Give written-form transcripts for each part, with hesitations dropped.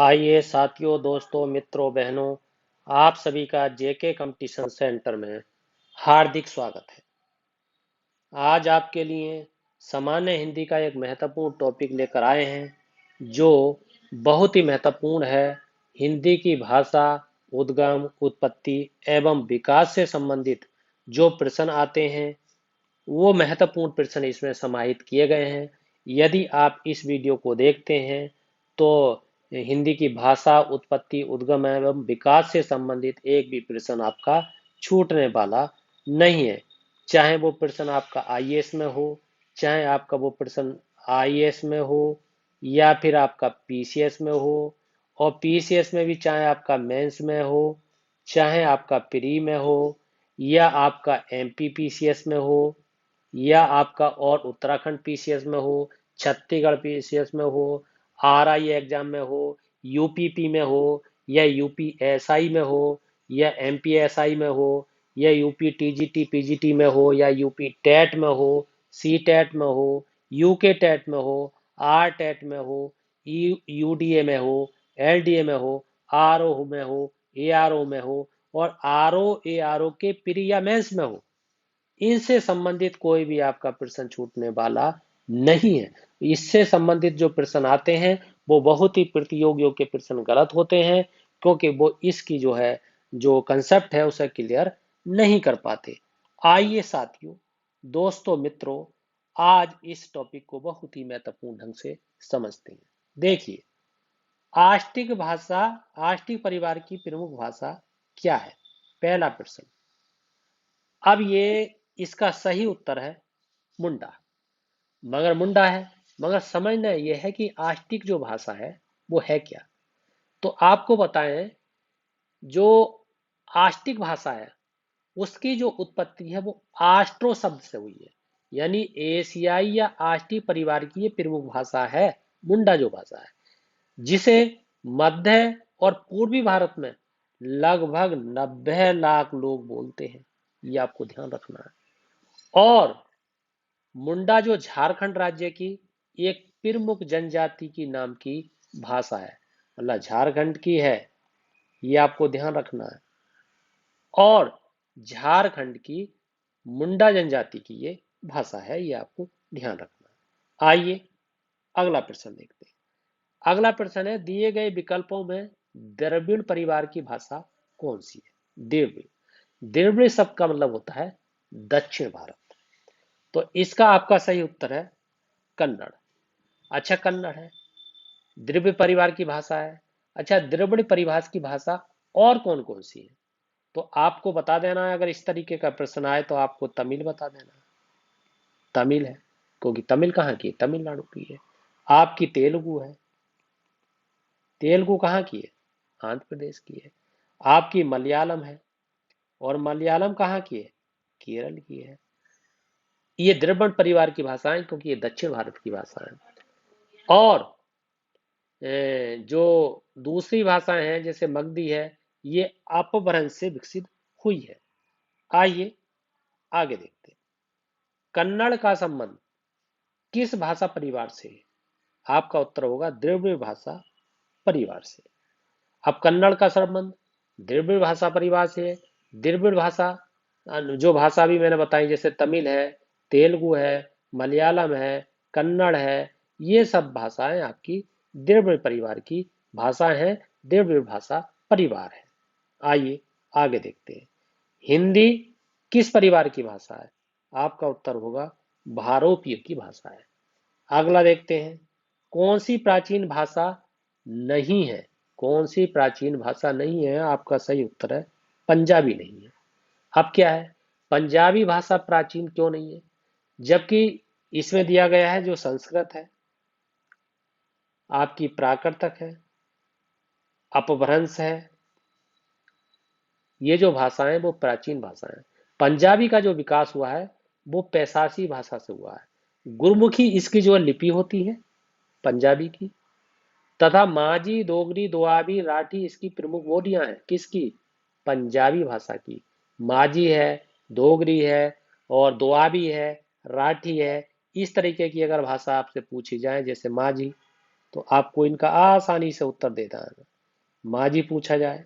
आइए साथियों, दोस्तों, मित्रों, बहनों, आप सभी का जेके कंपटीशन सेंटर में हार्दिक स्वागत है। आज आपके लिए सामान्य हिंदी का एक महत्वपूर्ण टॉपिक लेकर आए हैं जो बहुत ही महत्वपूर्ण है। हिंदी की भाषा, उद्गम, उत्पत्ति एवं विकास से संबंधित जो प्रश्न आते हैं वो महत्वपूर्ण प्रश्न इसमें समाहित किए गए हैं। यदि आप इस वीडियो को देखते हैं तो हिंदी की भाषा, उत्पत्ति, उद्गम एवं विकास से संबंधित एक भी प्रश्न आपका छूटने वाला नहीं है। चाहे वो प्रश्न आपका आईएएस में हो, चाहे आपका वो प्रश्न आईएएस में हो, या फिर आपका पीसीएस में हो, और पीसीएस में भी चाहे आपका मेंस में हो, चाहे आपका प्री में हो, या आपका एमपीपीसीएस में हो, या आपका और उत्तराखंड पीसीएस में हो, छत्तीसगढ़ पीसीएस में हो, आरआई एग्जाम में हो, यूपीपी में हो, या यूपीएसआई में हो, या एमपीएसआई में हो, या यूपी टीजीटी पीजीटी में हो, या यूपी टेट में हो, सी टेट में हो, यूके टेट में हो, आर टेट में हो, यूडीए में हो, एलडीए में हो, आरओ में हो, एआरओ में हो, और आरओ एआरओ के प्री या मेंस में हो, इनसे संबंधित कोई भी आपका प्रश्न छूटने वाला नहीं है। इससे संबंधित जो प्रश्न आते हैं वो बहुत ही प्रतियोगियों के प्रश्न गलत होते हैं, क्योंकि वो इसकी जो कंसेप्ट है उसे क्लियर नहीं कर पाते। आइए साथियों, दोस्तों, मित्रों, आज इस टॉपिक को बहुत ही महत्वपूर्ण ढंग से समझते हैं। देखिए, आष्टिक भाषा, आष्टिक परिवार की प्रमुख भाषा क्या है? पहला प्रश्न। अब ये इसका सही उत्तर है मुंडा। मगर मुंडा है, मगर समझना यह है कि आष्टिक जो भाषा है वो है क्या। तो आपको बताएं, जो आष्टिक भाषा है उसकी जो उत्पत्ति है वो आष्ट्रो शब्द से हुई है। यानी एशियाई या आष्टिक परिवार की ये प्रमुख भाषा है मुंडा जो भाषा है, जिसे मध्य और पूर्वी भारत में लगभग 90 लाख लोग बोलते हैं। ये आपको ध्यान रखना है। और मुंडा जो झारखंड राज्य की एक प्रमुख जनजाति की नाम की भाषा है, मतलब झारखंड की है, ये आपको ध्यान रखना है। और झारखंड की मुंडा जनजाति की ये भाषा है, ये आपको ध्यान रखना है। आइए अगला प्रश्न देखते हैं। अगला प्रश्न है, दिए गए विकल्पों में द्रविड़ परिवार की भाषा कौन सी है? द्रविड़। द्रविड़ शब्द का मतलब होता है दक्षिण भारत। तो इसका आपका सही उत्तर है कन्नड़। अच्छा, कन्नड़ है, द्रविड़ परिवार की भाषा है। अच्छा, द्रविड़ परिभाष की भाषा और कौन कौन सी है? तो आपको बता देना है, अगर इस तरीके का प्रश्न आए तो आपको तमिल बता देना है। तमिल है, क्योंकि तमिल कहाँ की है? तमिलनाडु की है। आपकी तेलुगु है। तेलुगु कहाँ की है? आंध्र प्रदेश की है। आपकी मलयालम है, और मलयालम कहाँ की है? केरल की है। ये द्रविड़ परिवार की भाषाएं, क्योंकि ये दक्षिण भारत की भाषा है। और जो दूसरी भाषाएं हैं जैसे मगधी है, ये अपभ्रंश से विकसित हुई है। आइए आगे देखते हैं। कन्नड़ का संबंध किस भाषा परिवार से है? आपका उत्तर होगा द्रविड़ भाषा परिवार से। अब कन्नड़ का संबंध द्रविड़ भाषा परिवार से है। द्रविड़ भाषा जो भाषा भी मैंने बताई, जैसे तमिल है, तेलुगु है, मलयालम है, कन्नड़ है, ये सब भाषाएं आपकी द्रविड़ परिवार की भाषा हैं, द्रविड़ भाषा परिवार है। आइए आगे देखते हैं। हिंदी किस परिवार की भाषा है? आपका उत्तर होगा भारोपीय की भाषा है। अगला देखते हैं, कौन सी प्राचीन भाषा नहीं है? कौन सी प्राचीन भाषा नहीं है? आपका सही उत्तर है पंजाबी नहीं है। अब क्या है, पंजाबी भाषा प्राचीन क्यों नहीं है? जबकि इसमें दिया गया है जो संस्कृत है, आपकी प्राकृतक है, अपभ्रंश है, ये जो भाषाएं वो प्राचीन भाषाएं। पंजाबी का जो विकास हुआ है वो पैशासी भाषा से हुआ है। गुरमुखी इसकी जो लिपि होती है पंजाबी की, तथा माझी, डोगरी, दोआबी, राठी इसकी प्रमुख बोलियां हैं। किसकी? पंजाबी भाषा की। माझी है, डोगरी है, और दोआबी है, राठी है। इस तरीके की अगर भाषा आपसे पूछी जाए, जैसे माझी, तो आपको इनका आसानी से उत्तर दे देना। माझी पूछा जाए,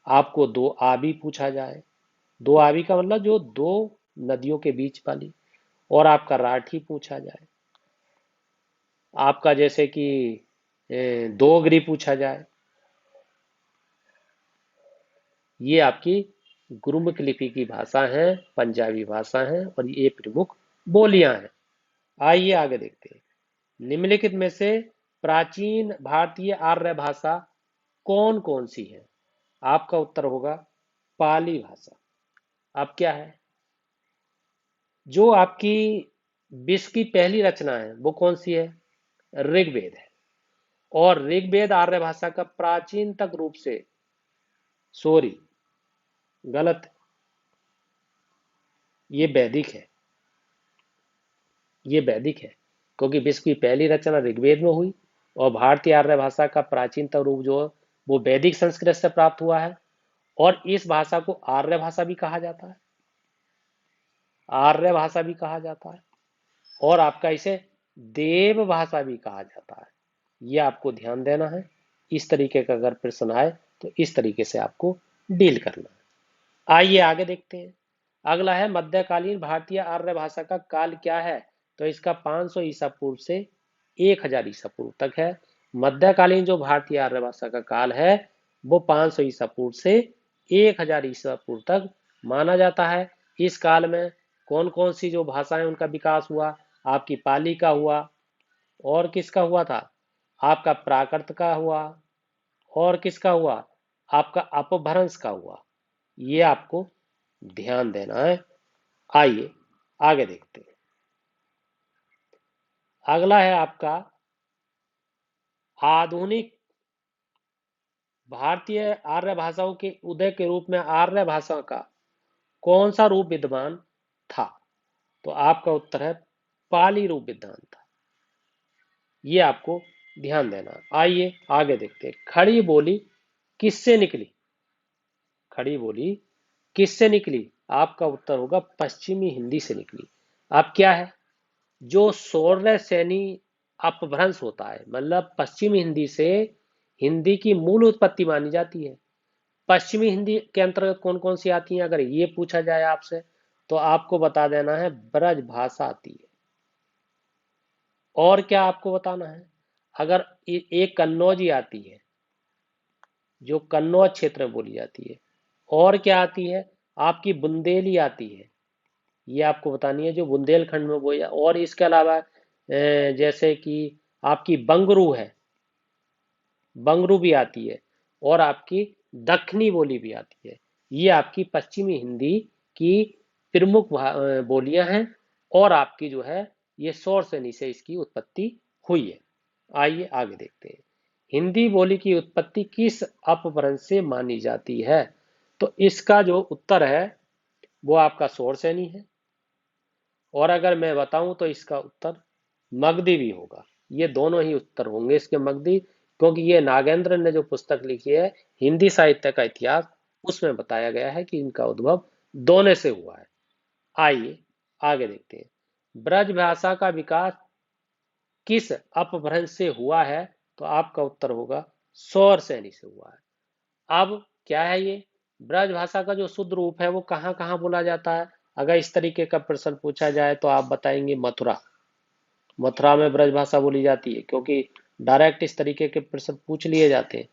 आपको दो आबी पूछा जाए, दो आबी का मतलब जो दो नदियों के बीच वाली, और आपका राठी पूछा जाए, आपका जैसे कि दोगरी पूछा जाए। ये आपकी गुरुमुख लिपि की भाषा है, पंजाबी भाषा है, और ये प्रमुख बोलियां हैं। आइए आगे देखते हैं। निम्नलिखित में से प्राचीन भारतीय आर्य भाषा कौन कौन सी है? आपका उत्तर होगा पाली भाषा। अब क्या है, जो आपकी विश्व की पहली रचना है वो कौन सी है? ऋग्वेद है। और ऋग्वेद आर्य भाषा का प्राचीन तक रूप से, सॉरी, गलत है, ये वैदिक है। ये वैदिक है क्योंकि विश्व की पहली रचना ऋग्वेद में हुई, और भारतीय आर्य भाषा का प्राचीनतम रूप जो है वो वैदिक संस्कृत से प्राप्त हुआ है। और इस भाषा को आर्य भाषा भी कहा जाता है, आर्य भाषा भी कहा जाता है, और आपका इसे देव भाषा भी कहा जाता है। ये आपको ध्यान देना है। इस तरीके का अगर प्रश्न आए तो इस तरीके से आपको डील करना है। आइए आगे देखते हैं। अगला है मध्यकालीन भारतीय आर्य भाषा का काल क्या है? तो इसका 500 ईसा पूर्व से 1000 ईसा पूर्व तक है। मध्यकालीन जो भारतीय आर्य भाषा का काल है वो 500 ईसा पूर्व से 1000 ईसा पूर्व तक माना जाता है। इस काल में कौन कौन सी जो भाषाएं उनका विकास हुआ? आपकी पाली का हुआ, और किसका हुआ था? आपका प्राकृत का हुआ, और किसका हुआ? आपका अपभ्रंश का हुआ। ये आपको ध्यान देना है। आइए आगे देखते हैं। अगला है आपका आधुनिक भारतीय आर्य भाषाओं के उदय के रूप में आर्य भाषा का कौन सा रूप विद्यमान था? तो आपका उत्तर है पाली रूप विद्यमान था। ये आपको ध्यान देना। आइए आगे देखते हैं। खड़ी बोली किससे निकली? खड़ी बोली किससे निकली? आपका उत्तर होगा पश्चिमी हिंदी से निकली। अब क्या है, जो सौर्य सैनी अपभ्रंश होता है, मतलब पश्चिमी हिंदी से हिंदी की मूल उत्पत्ति मानी जाती है। पश्चिमी हिंदी के अंतर्गत कौन कौन सी आती है? अगर ये पूछा जाए आपसे तो आपको बता देना है ब्रज भाषा आती है। और क्या आपको बताना है? अगर एक कन्नौजी आती है जो कन्नौज क्षेत्र में बोली जाती है। और क्या आती है? आपकी बुंदेली आती है, ये आपको बतानी है, जो बुंदेलखंड में बोली। और इसके अलावा जैसे कि आपकी बंगरू है, बंगरू भी आती है, और आपकी दक्षिणी बोली भी आती है। ये आपकी पश्चिमी हिंदी की प्रमुख बोलियां हैं, और आपकी जो है ये सौर सेनी से इसकी उत्पत्ति हुई है। आइए आगे देखते हैं। हिंदी बोली की उत्पत्ति किस अपभ्रंश से मानी जाती है? तो इसका जो उत्तर है वो आपका सौर सेनी है। और अगर मैं बताऊं तो इसका उत्तर मगधी भी होगा। ये दोनों ही उत्तर होंगे इसके, मगधी, क्योंकि ये नागेंद्र ने जो पुस्तक लिखी है हिंदी साहित्य का इतिहास, उसमें बताया गया है कि इनका उद्भव दोनों से हुआ है। आइए आगे देखते हैं। ब्रज भाषा का विकास किस अपभ्रंश से हुआ है? तो आपका उत्तर होगा सौर सेनी से हुआ है। अब क्या है ये ब्रज भाषा का जो शुद्ध रूप है वो कहाँ कहाँ बोला जाता है? अगर इस तरीके का प्रश्न पूछा जाए तो आप बताएंगे मथुरा। मथुरा में ब्रज भाषा बोली जाती है, क्योंकि डायरेक्ट इस तरीके के प्रश्न पूछ लिए जाते हैं।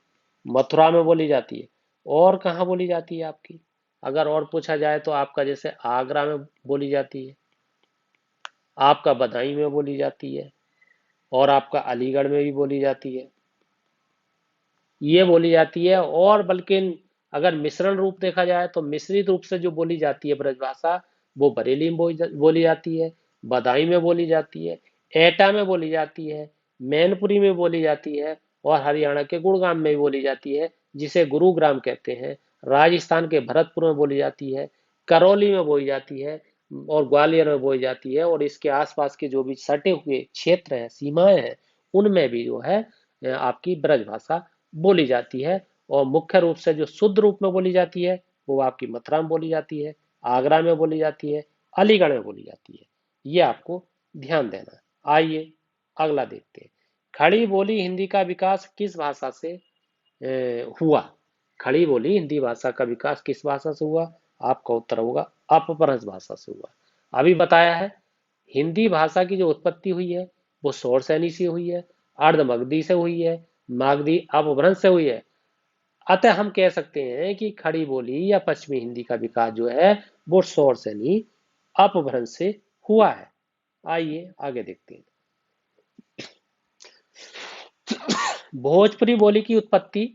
मथुरा में बोली जाती है। और कहाँ बोली जाती है आपकी? अगर और पूछा जाए तो आपका जैसे आगरा में बोली जाती है, आपका बदायूं में बोली जाती है, और आपका अलीगढ़ में भी बोली जाती है। ये बोली जाती है। और बल्कि अगर मिश्रण रूप देखा जाए तो मिश्रित रूप से जो बोली जाती है ब्रजभाषा, वो बरेली में बोली जाती है, बदायूं में बोली जाती है, एटा में बोली जाती है, मैनपुरी में बोली जाती है, और हरियाणा के गुड़गांव में भी बोली जाती है, जिसे गुरुग्राम कहते हैं। राजस्थान के भरतपुर में बोली जाती है, करौली में बोली जाती है, और ग्वालियर में बोली जाती है। और इसके आसपास के जो भी सटे हुए क्षेत्र हैं, सीमाएं हैं, उनमें भी जो है आपकी ब्रजभाषा बोली जाती है। और मुख्य रूप से जो शुद्ध रूप में बोली जाती है वो आपकी मथुरा में बोली जाती है, आगरा में बोली जाती है, अलीगढ़ में बोली जाती है। ये आपको ध्यान देना है। आइए अगला देखते हैं। खड़ी बोली हिंदी का विकास किस भाषा से हुआ? खड़ी बोली हिंदी भाषा का विकास किस भाषा से हुआ? आपका उत्तर होगा अपभ्रंश भाषा से हुआ। अभी बताया है, हिंदी भाषा की जो उत्पत्ति हुई है वो शौर सैनी से हुई है, अर्धमगधी से हुई है, मागधी अपभ्रंश से हुई है। अतः हम कह सकते हैं कि खड़ी बोली या पश्चिमी हिंदी का विकास जो है वो शौर सैनी अपभ्रंश से हुआ है। आइए आगे देखते हैं। भोजपुरी बोली की उत्पत्ति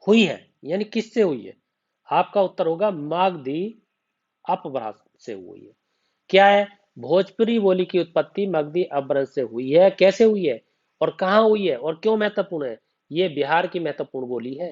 हुई है, यानी किससे हुई है? आपका उत्तर होगा मागधी अपभ्रंश से हुई है। क्या है? भोजपुरी बोली की उत्पत्ति मगधी अपभ्रंश से हुई है। कैसे हुई है और कहाँ हुई है और क्यों महत्वपूर्ण है? ये बिहार की महत्वपूर्ण बोली है।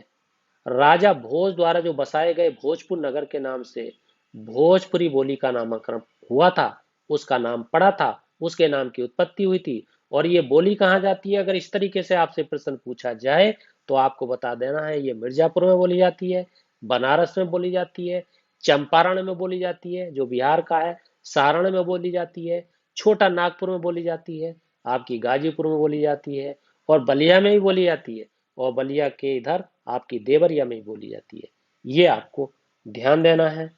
राजा भोज द्वारा जो बसाए गए भोजपुर नगर के नाम से भोजपुरी बोली का नामकरण हुआ था, उसका नाम पड़ा था, उसके नाम की उत्पत्ति हुई थी। और ये बोली कहाँ जाती है? अगर इस तरीके से आपसे प्रश्न पूछा जाए तो आपको बता देना है ये मिर्जापुर में बोली जाती है, बनारस में बोली जाती है, चंपारण में बोली जाती है जो बिहार का है, सारण में बोली जाती है, छोटा नागपुर में बोली जाती है, आपकी गाजीपुर में बोली जाती है, और बलिया में भी बोली जाती है, और बलिया के इधर आपकी देवरिया में बोली जाती है। ये आपको ध्यान देना है।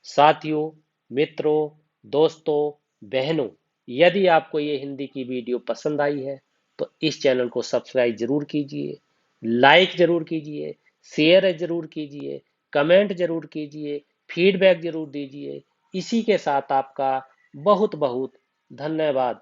साथियों, मित्रों, दोस्तों, बहनों, यदि आपको ये हिंदी की वीडियो पसंद आई है तो इस चैनल को सब्सक्राइब जरूर कीजिए, लाइक जरूर कीजिए, शेयर जरूर कीजिए, कमेंट जरूर कीजिए, फीडबैक जरूर दीजिए। इसी के साथ आपका बहुत बहुत धन्यवाद।